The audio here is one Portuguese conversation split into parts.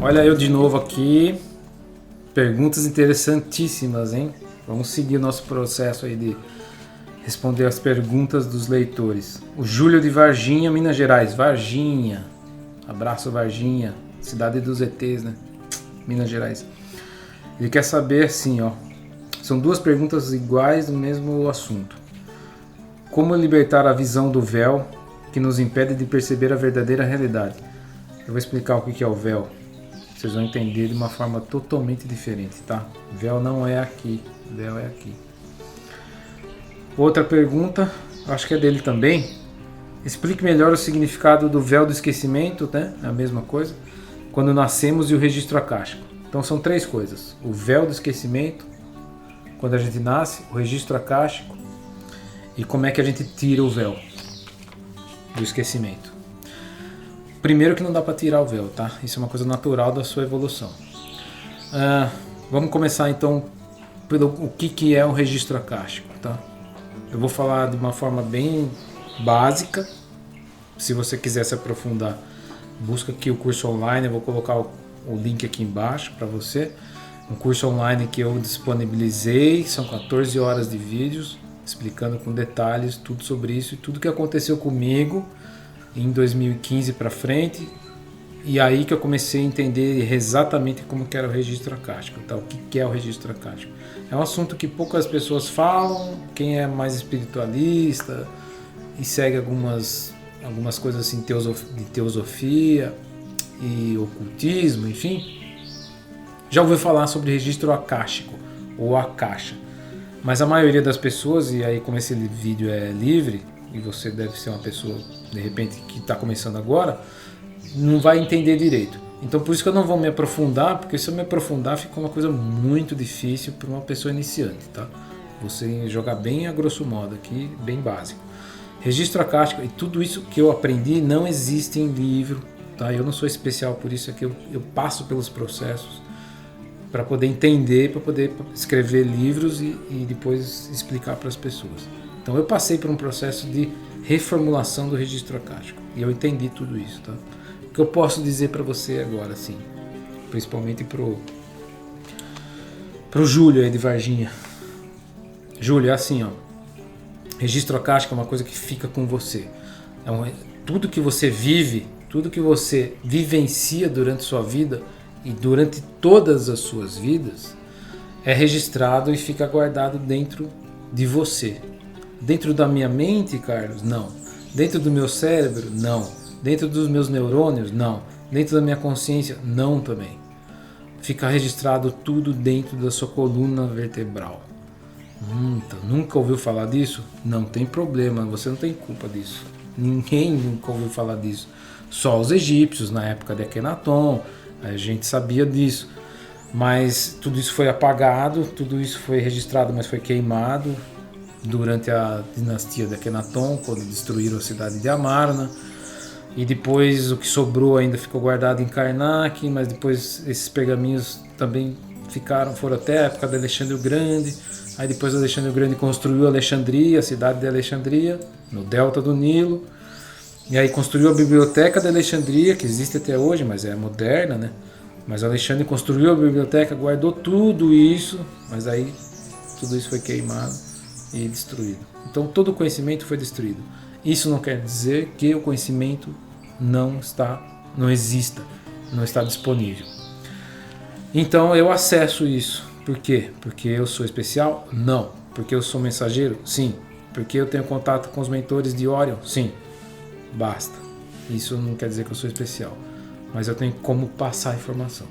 Olha eu de novo aqui. Perguntas interessantíssimas, hein? Vamos seguir o nosso processo aí de responder as perguntas dos leitores. O Júlio de Varginha, Minas Gerais. Varginha. Abraço, Varginha. Cidade dos ETs, né? Minas Gerais. Ele quer saber assim, ó. São duas perguntas iguais no mesmo assunto. Como libertar a visão do véu que nos impede de perceber a verdadeira realidade? Eu vou explicar o que é o véu. Vocês vão entender de uma forma totalmente diferente, tá? Véu não é aqui, véu é aqui. Outra pergunta, acho que é dele também. Explique melhor o significado do véu do esquecimento, né? É a mesma coisa. Quando nascemos e o registro acástico. Então são três coisas. O véu do esquecimento, quando a gente nasce, o registro acástico e como é que a gente tira o véu do esquecimento. Primeiro que não dá para tirar o véu, tá? Isso é uma coisa natural da sua evolução. Vamos começar então pelo o que é o registro acástico, tá? Eu vou falar de uma forma bem básica. Se você quiser se aprofundar, busca aqui o curso online, eu vou colocar o link aqui embaixo para você. Um curso online que eu disponibilizei, são 14 horas de vídeos explicando com detalhes tudo sobre isso e tudo que aconteceu comigo em 2015 para frente, e aí que eu comecei a entender exatamente como que era o registro acástico, tá? O que é o registro acástico. É um assunto que poucas pessoas falam, quem é mais espiritualista e segue algumas coisas assim de teosofia e ocultismo, enfim, já ouviu falar sobre registro acástico ou akasha. Mas a maioria das pessoas, e aí como esse vídeo é livre, e você deve ser uma pessoa, de repente, que está começando agora, não vai entender direito. Então por isso que eu não vou me aprofundar, porque se eu me aprofundar fica uma coisa muito difícil para uma pessoa iniciante, tá? Você jogar bem a grosso modo aqui, bem básico. Registro acástico e tudo isso que eu aprendi não existe em livro, tá? Eu não sou especial por isso, é que eu passo pelos processos para poder entender, para poder escrever livros e depois explicar para as pessoas. Então eu passei por um processo de reformulação do registro acástico e eu entendi tudo isso, tá? O que eu posso dizer para você agora, assim, principalmente pro Júlio aí de Varginha. Júlio, é assim, ó. Registro acástico é uma coisa que fica com você. Tudo que você vive, tudo que você vivencia durante sua vida e durante todas as suas vidas é registrado e fica guardado dentro de você. Dentro da minha mente, Carlos? Não. Dentro do meu cérebro? Não. Dentro dos meus neurônios? Não. Dentro da minha consciência? Não também. Fica registrado tudo dentro da sua coluna vertebral. Então, nunca ouviu falar disso? Não tem problema, você não tem culpa disso. Ninguém nunca ouviu falar disso. Só os egípcios, na época de Akenaton, a gente sabia disso. Mas tudo isso foi apagado, tudo isso foi registrado, mas foi queimado durante a dinastia de Akenaton, quando destruíram a cidade de Amarna, e depois o que sobrou ainda ficou guardado em Karnak, mas depois esses pergaminhos também foram até a época de Alexandre o Grande. Aí depois Alexandre o Grande construiu Alexandria, a cidade de Alexandria, no delta do Nilo, e aí construiu a biblioteca de Alexandria, que existe até hoje, mas é moderna, né? Mas Alexandre construiu a biblioteca, guardou tudo isso, mas aí tudo isso foi queimado e destruído. Então todo o conhecimento foi destruído. Isso não quer dizer que o conhecimento não exista, não está disponível. Então eu acesso isso. Por quê? Porque eu sou especial? Não. Porque eu sou mensageiro? Sim. Porque eu tenho contato com os mentores de Orion? Sim. Basta. Isso não quer dizer que eu sou especial, mas eu tenho como passar a informação.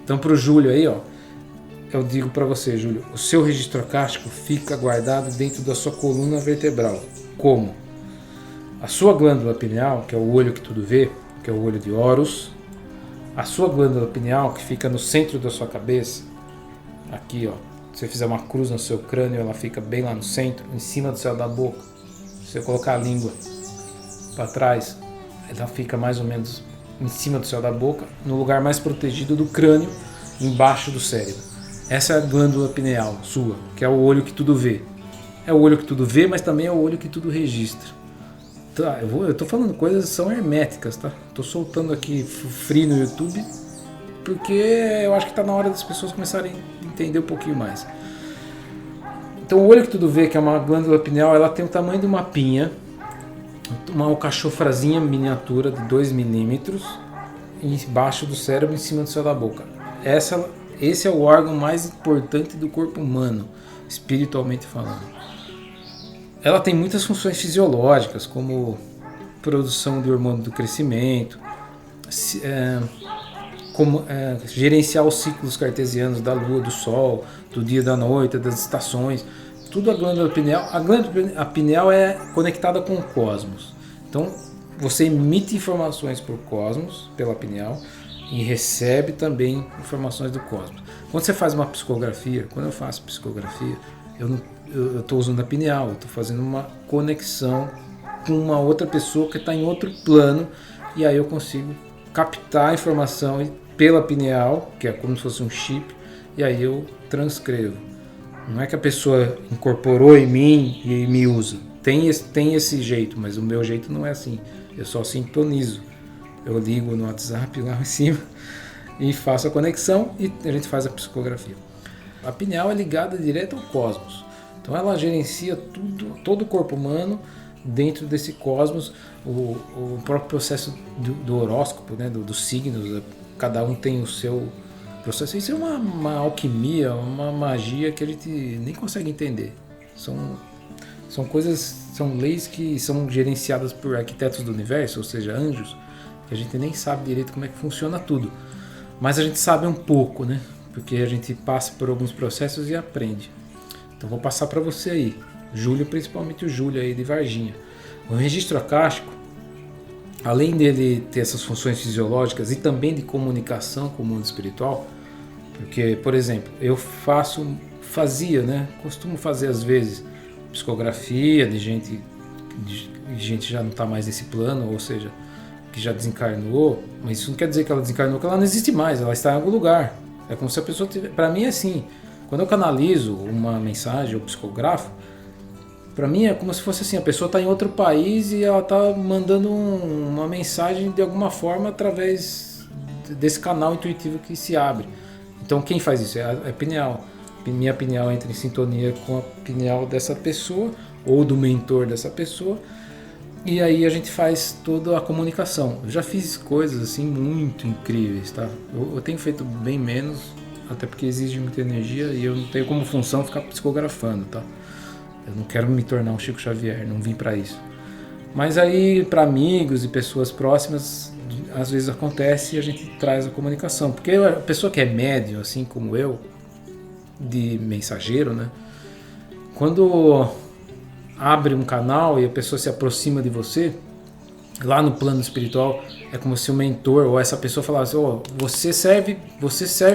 Então para o Júlio aí, ó, eu digo para você, Júlio, o seu registro acástico fica guardado dentro da sua coluna vertebral. Como? A sua glândula pineal, que é o olho que tudo vê, que é o olho de Horus, a sua glândula pineal, que fica no centro da sua cabeça, aqui, ó, se você fizer uma cruz no seu crânio, ela fica bem lá no centro, em cima do céu da boca. Se você colocar a língua para trás, ela fica mais ou menos em cima do céu da boca, no lugar mais protegido do crânio, embaixo do cérebro. Essa é a glândula pineal sua, que é o olho que tudo vê. É o olho que tudo vê, mas também é o olho que tudo registra. Tá, eu tô falando coisas que são herméticas, tá? Tô soltando aqui free no YouTube porque eu acho que está na hora das pessoas começarem a entender um pouquinho mais. Então o olho que tudo vê, que é uma glândula pineal, ela tem o tamanho de uma pinha, uma alcachofrazinha miniatura de 2 milímetros, embaixo do cérebro, em cima do céu da boca. Esse é o órgão mais importante do corpo humano, espiritualmente falando. Ela tem muitas funções fisiológicas, como produção de hormônio do crescimento, gerenciar os ciclos cartesianos da lua, do sol, do dia e da noite, das estações. Tudo a glândula pineal. A glândula pineal é conectada com o cosmos. Então, você emite informações para o cosmos, pela pineal, e recebe também informações do cosmos. Quando você faz uma psicografia, quando eu faço psicografia, eu estou usando a pineal, eu estou fazendo uma conexão com uma outra pessoa que está em outro plano, e aí eu consigo captar a informação pela pineal, que é como se fosse um chip, e aí eu transcrevo. Não é que a pessoa incorporou em mim e me usa. Tem esse jeito, mas o meu jeito não é assim. Eu só sintonizo. Eu ligo no WhatsApp lá em cima e faço a conexão e a gente faz a psicografia. A pineal é ligada direto ao cosmos. Então ela gerencia todo o corpo humano dentro desse cosmos. O próprio processo do horóscopo, né, dos signos, cada um tem o seu processo. Isso é uma alquimia, uma magia que a gente nem consegue entender. São coisas, são leis que são gerenciadas por arquitetos do universo, ou seja, anjos, que a gente nem sabe direito como é que funciona tudo. Mas a gente sabe um pouco, né? Porque a gente passa por alguns processos e aprende. Então vou passar para você aí, Júlio, principalmente o Júlio aí de Varginha. O registro acástico, além dele ter essas funções fisiológicas e também de comunicação com o mundo espiritual, porque, por exemplo, fazia, né? Costumo fazer às vezes psicografia de gente já não está mais nesse plano, ou seja, que já desencarnou, mas isso não quer dizer que ela desencarnou, que ela não existe mais, ela está em algum lugar. É como se a pessoa tivesse... Para mim é assim, quando eu canalizo uma mensagem ou psicografo, para mim é como se fosse assim, a pessoa está em outro país e ela está mandando uma mensagem de alguma forma através desse canal intuitivo que se abre. Então quem faz isso? É a pineal. Minha pineal entra em sintonia com a pineal dessa pessoa ou do mentor dessa pessoa, e aí a gente faz toda a comunicação. Eu já fiz coisas assim muito incríveis, tá? Eu tenho feito bem menos, até porque exige muita energia e eu não tenho como função ficar psicografando, tá? Eu não quero me tornar um Chico Xavier, não vim para isso. Mas aí para amigos e pessoas próximas, às vezes acontece e a gente traz a comunicação, porque a pessoa que é médium, assim como eu, de mensageiro, né? Quando abre um canal e a pessoa se aproxima de você, lá no plano espiritual, é como se o mentor ou essa pessoa falasse: oh, você serve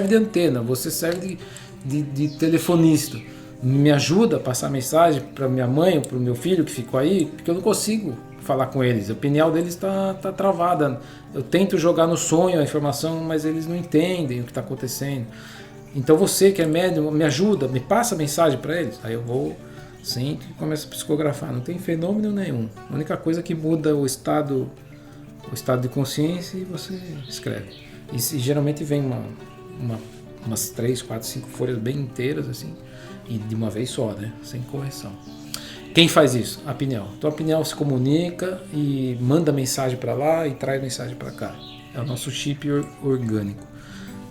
de antena, você serve de telefonista, me ajuda a passar mensagem para minha mãe ou para o meu filho que ficou aí, porque eu não consigo falar com eles, a pineal deles está travada, eu tento jogar no sonho a informação, mas eles não entendem o que está acontecendo. Então você que é médium, me ajuda, me passa a mensagem para eles. Aí eu vou, sento e começo a psicografar. Não tem fenômeno nenhum. A única coisa que muda o estado de consciência e você escreve. E geralmente vem umas 3, 4, 5 folhas bem inteiras assim, e de uma vez só, né? Sem correção. Quem faz isso? A pineal. Então a pineal se comunica e manda mensagem para lá e traz mensagem para cá. É o nosso chip orgânico.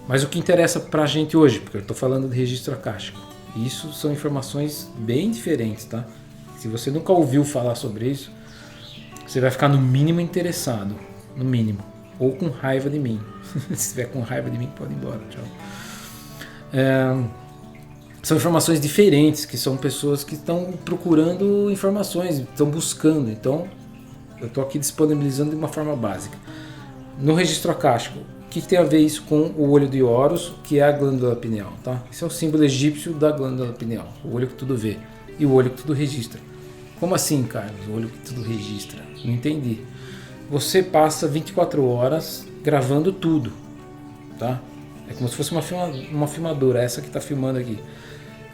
Mas o que interessa para a gente hoje, porque eu estou falando de registro acástico, isso são informações bem diferentes, tá? Se você nunca ouviu falar sobre isso, você vai ficar no mínimo interessado, no mínimo, ou com raiva de mim. Se estiver com raiva de mim, pode ir embora, tchau. São informações diferentes, que são pessoas que estão procurando informações, estão buscando. Então, eu estou aqui disponibilizando de uma forma básica. No registro acástico, o que tem a ver isso com o olho de Horus, que é a glândula pineal, tá? Esse é o símbolo egípcio da glândula pineal, o olho que tudo vê e o olho que tudo registra. Como assim, Carlos? O olho que tudo registra? Não entendi. Você passa 24 horas gravando tudo, tá? É como se fosse uma filmadora, essa que está filmando aqui.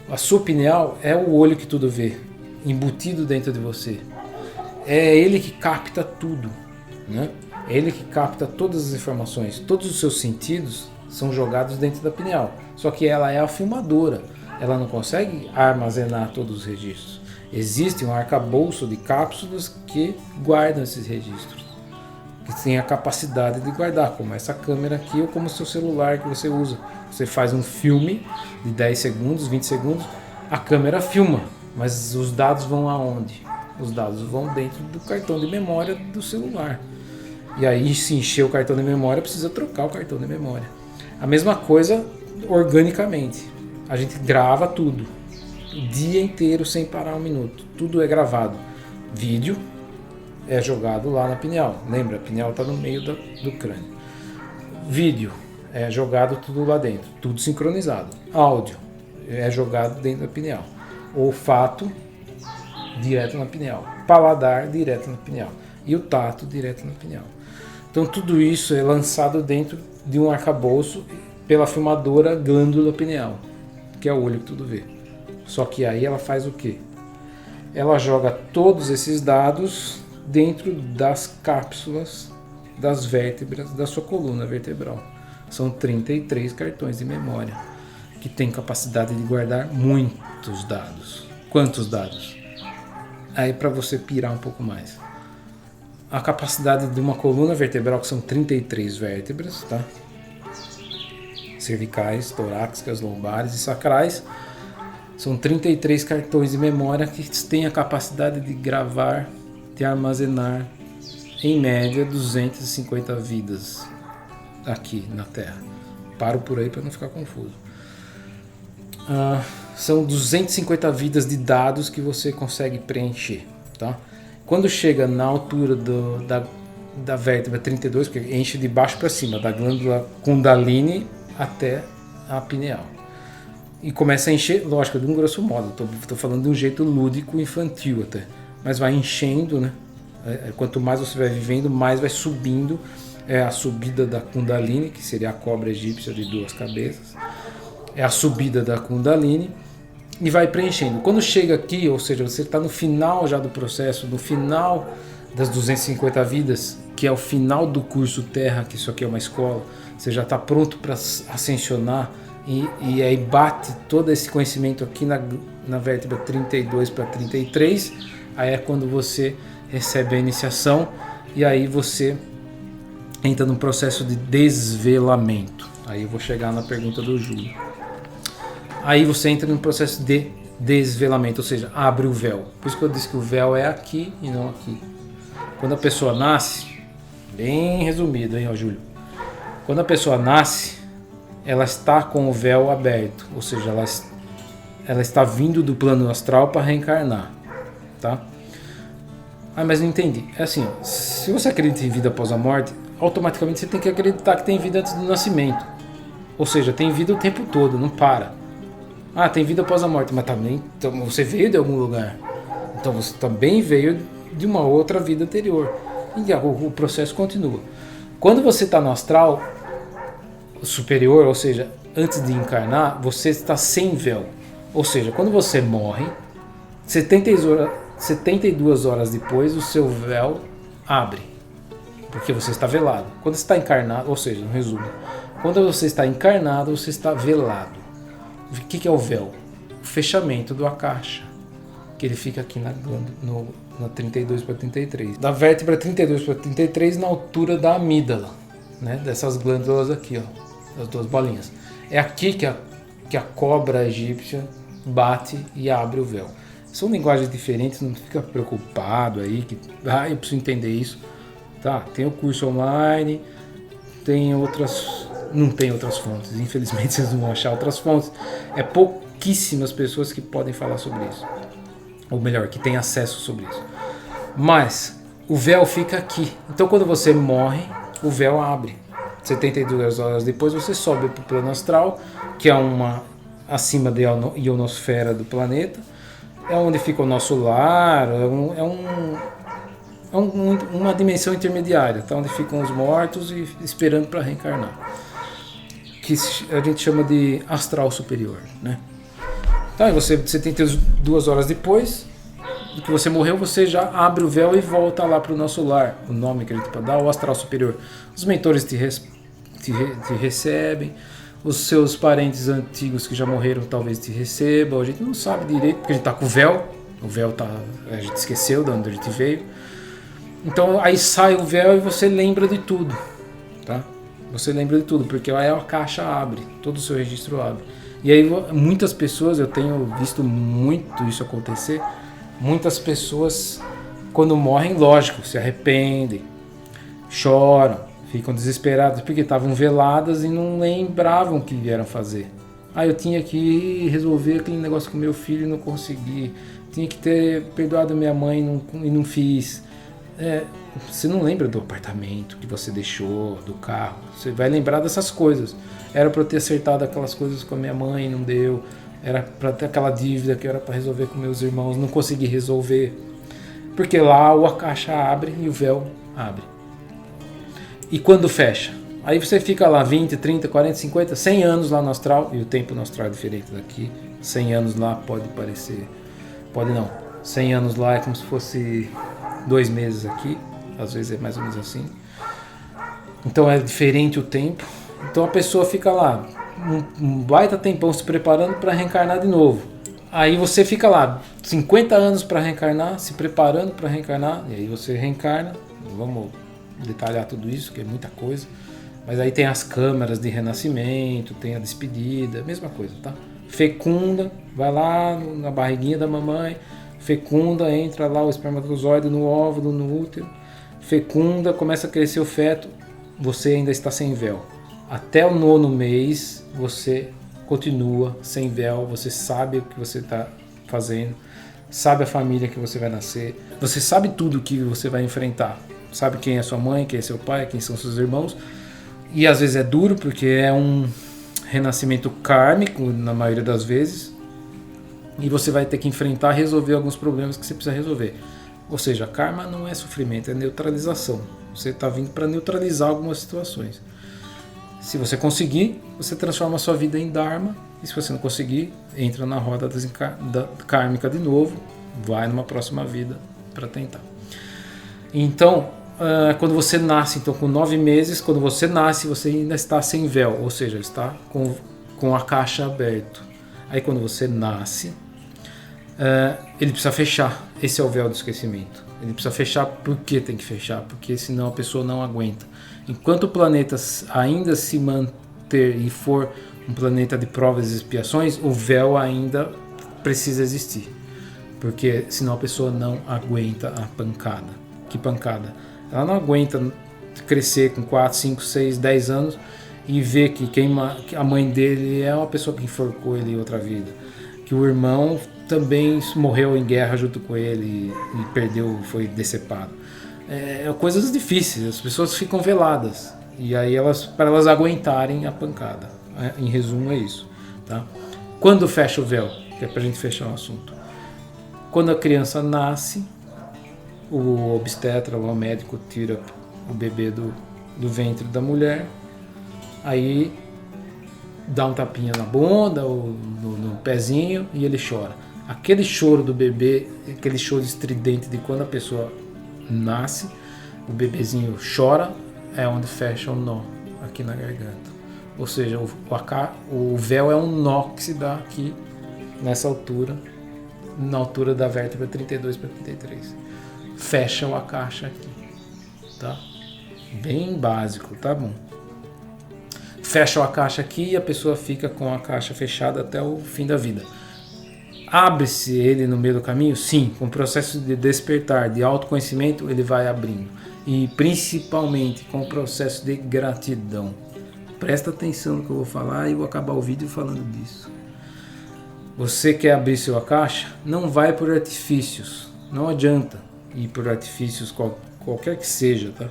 A sua pineal é o olho que tudo vê, embutido dentro de você. É ele que capta tudo, né? É ele que capta todas as informações, todos os seus sentidos são jogados dentro da pineal. Só que ela é a filmadora, ela não consegue armazenar todos os registros. Existe um arcabouço de cápsulas que guardam esses registros, que tem a capacidade de guardar, como essa câmera aqui ou como o seu celular que você usa. Você faz um filme de 10 segundos, 20 segundos, a câmera filma, mas os dados vão aonde? Os dados vão dentro do cartão de memória do celular. E aí, se encher o cartão de memória, precisa trocar o cartão de memória. A mesma coisa organicamente. A gente grava tudo, o dia inteiro sem parar um minuto. Tudo é gravado. Vídeo é jogado lá na pineal. Lembra, a pineal está no meio do crânio. Vídeo é jogado tudo lá dentro, tudo sincronizado. Áudio é jogado dentro da pineal. Olfato, direto na pineal. Paladar, direto na pineal. E o tato, direto na pineal. Então tudo isso é lançado dentro de um arcabouço pela filmadora glândula pineal, que é o olho que tudo vê. Só que aí ela faz o quê? Ela joga todos esses dados dentro das cápsulas das vértebras da sua coluna vertebral. São 33 cartões de memória, que tem capacidade de guardar muitos dados. Quantos dados? Aí para você pirar um pouco mais. A capacidade de uma coluna vertebral, que são 33 vértebras, tá? Cervicais, torácicas, lombares e sacrais. São 33 cartões de memória que têm a capacidade de gravar, de armazenar, em média, 250 vidas aqui na Terra. Paro por aí para não ficar confuso. São 250 vidas de dados que você consegue preencher, tá? Quando chega na altura da vértebra 32, que enche de baixo para cima, da glândula Kundalini até a pineal. E começa a encher, lógico, de um grosso modo, estou falando de um jeito lúdico, infantil até, mas vai enchendo, né? Quanto mais você vai vivendo, mais vai subindo. É a subida da Kundalini, que seria a cobra egípcia de 2 cabeças. É a subida da Kundalini e vai preenchendo. Quando chega aqui, ou seja, você está no final já do processo, no final das 250 vidas, que é o final do curso Terra, que isso aqui é uma escola, você já está pronto para ascensionar e aí bate todo esse conhecimento aqui na vértebra 32 para 33, aí é quando você recebe a iniciação e aí você entra num processo de desvelamento. Aí eu vou chegar na pergunta do Júlio. Aí você entra num processo de desvelamento, ou seja, abre o véu. Por isso que eu disse que o véu é aqui e não aqui. Quando a pessoa nasce, bem resumido, hein, Júlio? Quando a pessoa nasce, ela está com o véu aberto, ou seja, ela está vindo do plano astral para reencarnar, tá? Mas não entendi. É assim, ó, se você acredita em vida após a morte, automaticamente você tem que acreditar que tem vida antes do nascimento. Ou seja, tem vida o tempo todo, não para. Tem vida após a morte, mas também então, você veio de algum lugar. Então você também veio de uma outra vida anterior. E o processo continua. Quando você está no astral superior, ou seja, antes de encarnar, você está sem véu. Ou seja, quando você morre, 72 horas depois, o seu véu abre. Porque você está velado. Quando você está encarnado, ou seja, no resumo, quando você está encarnado, você está velado. O que é o véu? O fechamento do akasha, que ele fica aqui na 32 para 33. Da vértebra 32 para 33, na altura da amígdala, né? Dessas glândulas aqui, ó, as 2 bolinhas. É aqui que a cobra egípcia bate e abre o véu. São linguagens diferentes, não fica preocupado aí, eu preciso entender isso. Tá, tem o curso online, não tem outras fontes, infelizmente vocês não vão achar outras fontes. É pouquíssimas pessoas que podem falar sobre isso, ou melhor, que têm acesso sobre isso. Mas o véu fica aqui, então quando você morre, o véu abre. 72 horas depois você sobe para o plano astral, que é acima da ionosfera do planeta, é onde fica o nosso lar, uma dimensão intermediária, tá? Onde ficam os mortos e esperando para reencarnar, que a gente chama de astral superior, né? Então, e você 72 horas depois do que você morreu, você já abre o véu e volta lá para o nosso lar, o nome que a gente pode dar, o astral superior. Os mentores te recebem, os seus parentes antigos que já morreram talvez te recebam, a gente não sabe direito, porque a gente tá com o véu a gente esqueceu de onde a gente veio. Então aí sai o véu e você lembra de tudo, tá? Você lembra de tudo, porque aí a caixa abre, todo o seu registro abre. E aí muitas pessoas, eu tenho visto muito isso acontecer, muitas pessoas quando morrem, lógico, se arrependem, choram, ficam desesperadas porque estavam veladas e não lembravam o que vieram fazer. Eu tinha que resolver aquele negócio com meu filho e não consegui, tinha que ter perdoado minha mãe e não fiz. Você não lembra do apartamento que você deixou, do carro, você vai lembrar dessas coisas. Era para eu ter acertado aquelas coisas com a minha mãe, não deu. Era para ter aquela dívida que era para resolver com meus irmãos, não consegui resolver. Porque lá a caixa abre e o véu abre. E quando fecha? Aí você fica lá 20, 30, 40, 50, 100 anos lá no astral, e o tempo no astral é diferente daqui. 100 anos lá pode parecer... Pode não. 100 anos lá é como se fosse 2 meses aqui. Às vezes é mais ou menos assim. Então é diferente o tempo. Então a pessoa fica lá um baita tempão se preparando para reencarnar de novo. Aí você fica lá 50 anos para reencarnar, se preparando para reencarnar, e aí você reencarna. Vamos detalhar tudo isso, que é muita coisa. Mas aí tem as câmaras de renascimento, tem a despedida, mesma coisa, tá? Fecunda, vai lá na barriguinha da mamãe, fecunda, entra lá o espermatozoide no óvulo, no útero, fecunda, começa a crescer o feto, você ainda está sem véu. Até o 9º mês você continua sem véu, você sabe o que você está fazendo, sabe a família que você vai nascer, você sabe tudo o que você vai enfrentar, sabe quem é sua mãe, quem é seu pai, quem são seus irmãos, e às vezes é duro porque é um renascimento kármico na maioria das vezes, e você vai ter que enfrentar, resolver alguns problemas que você precisa resolver. Ou seja, karma não é sofrimento, é neutralização. Você está vindo para neutralizar algumas situações. Se você conseguir, você transforma a sua vida em Dharma. E se você não conseguir, entra na roda kármica de novo, vai numa próxima vida para tentar. Então, quando você nasce, então com 9 meses, quando você nasce, você ainda está sem véu, ou seja, está com a caixa aberta. Aí quando você nasce, ele precisa fechar. Esse é o véu do esquecimento. Ele precisa fechar. Por que tem que fechar? Porque senão a pessoa não aguenta. Enquanto o planeta ainda se manter e for um planeta de provas e expiações, o véu ainda precisa existir. Porque senão a pessoa não aguenta a pancada. Que pancada? Ela não aguenta crescer com 4, 5, 6, 10 anos e ver que a mãe dele é uma pessoa que enforcou ele em outra vida. Que o irmão também morreu em guerra junto com ele e perdeu, foi decepado. Coisas difíceis, as pessoas ficam veladas. E aí para elas aguentarem a pancada. Em resumo é isso. Tá? Quando fecha o véu, que é pra gente fechar o assunto. Quando a criança nasce, o obstetra, o médico tira o bebê do ventre da mulher, aí dá um tapinha na bunda ou no pezinho e ele chora. Aquele choro do bebê, aquele choro estridente de quando a pessoa nasce, o bebezinho chora, é onde fecha o nó aqui na garganta. Ou seja, o véu é um nó que se dá aqui nessa altura, na altura da vértebra 32 para 33. Fecha a caixa aqui, tá? Bem básico, tá bom? Fecha a caixa aqui e a pessoa fica com a caixa fechada até o fim da vida. Abre-se ele no meio do caminho? Sim, com o processo de despertar, de autoconhecimento, ele vai abrindo. E principalmente com o processo de gratidão. Presta atenção no que eu vou falar e vou acabar o vídeo falando disso. Você quer abrir sua caixa? Não vai por artifícios. Não adianta ir por artifícios qualquer que seja, tá?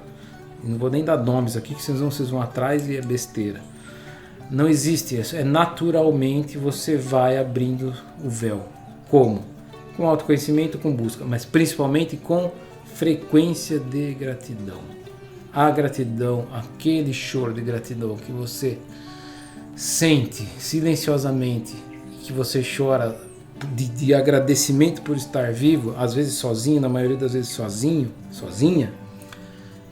Não vou nem dar nomes aqui, que senão vocês vão atrás e é besteira. Não existe isso. Naturalmente você vai abrindo o véu. Como? Com autoconhecimento, com busca, mas principalmente com frequência de gratidão. A gratidão, aquele choro de gratidão que você sente silenciosamente, que você chora de agradecimento por estar vivo, às vezes sozinho, na maioria das vezes sozinha,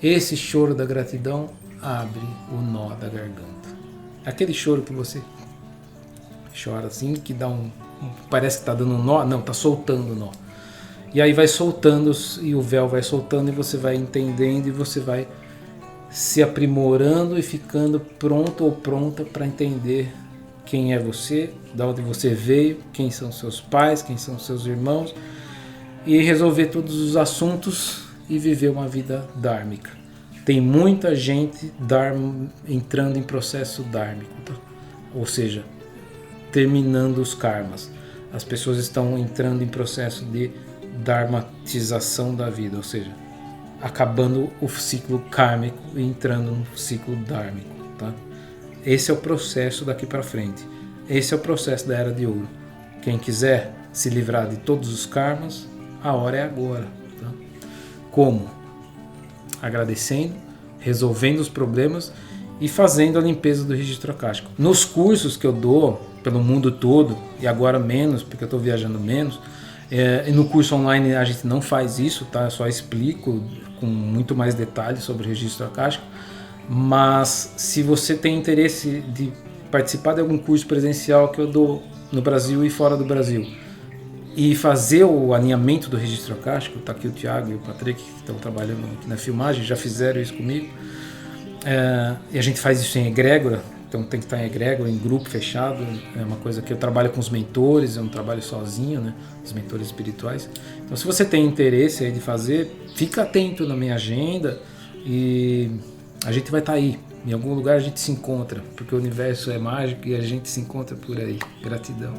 esse choro da gratidão abre o nó da garganta. Aquele choro que você chora assim, que dá parece que está dando um nó, não, está soltando o nó. E aí vai soltando, e o véu vai soltando, e você vai entendendo, e você vai se aprimorando e ficando pronto ou pronta para entender quem é você, de onde você veio, quem são seus pais, quem são seus irmãos, e resolver todos os assuntos e viver uma vida dármica. Tem muita gente entrando em processo dármico, tá? Ou seja, terminando os karmas. As pessoas estão entrando em processo de dharmatização da vida, ou seja, acabando o ciclo kármico e entrando no ciclo dármico, tá? Esse é o processo daqui para frente. Esse é o processo da Era de Ouro. Quem quiser se livrar de todos os karmas, a hora é agora, tá? Como? Agradecendo, resolvendo os problemas e fazendo a limpeza do registro akáshico. Nos cursos que eu dou pelo mundo todo, e agora menos, porque eu estou viajando menos, e no curso online a gente não faz isso, tá? Eu só explico com muito mais detalhes sobre o registro akáshico. Mas se você tem interesse de participar de algum curso presencial que eu dou no Brasil e fora do Brasil, e fazer o alinhamento do registro akáshico, tá aqui o Thiago e o Patrick que estão trabalhando aqui na filmagem, já fizeram isso comigo, e a gente faz isso em egrégora, então tem que estar em egrégora, em grupo fechado, é uma coisa que eu trabalho com os mentores, eu não trabalho sozinho, né, os mentores espirituais. Então se você tem interesse aí de fazer, fica atento na minha agenda e a gente vai estar aí, em algum lugar a gente se encontra, porque o universo é mágico e a gente se encontra por aí. Gratidão.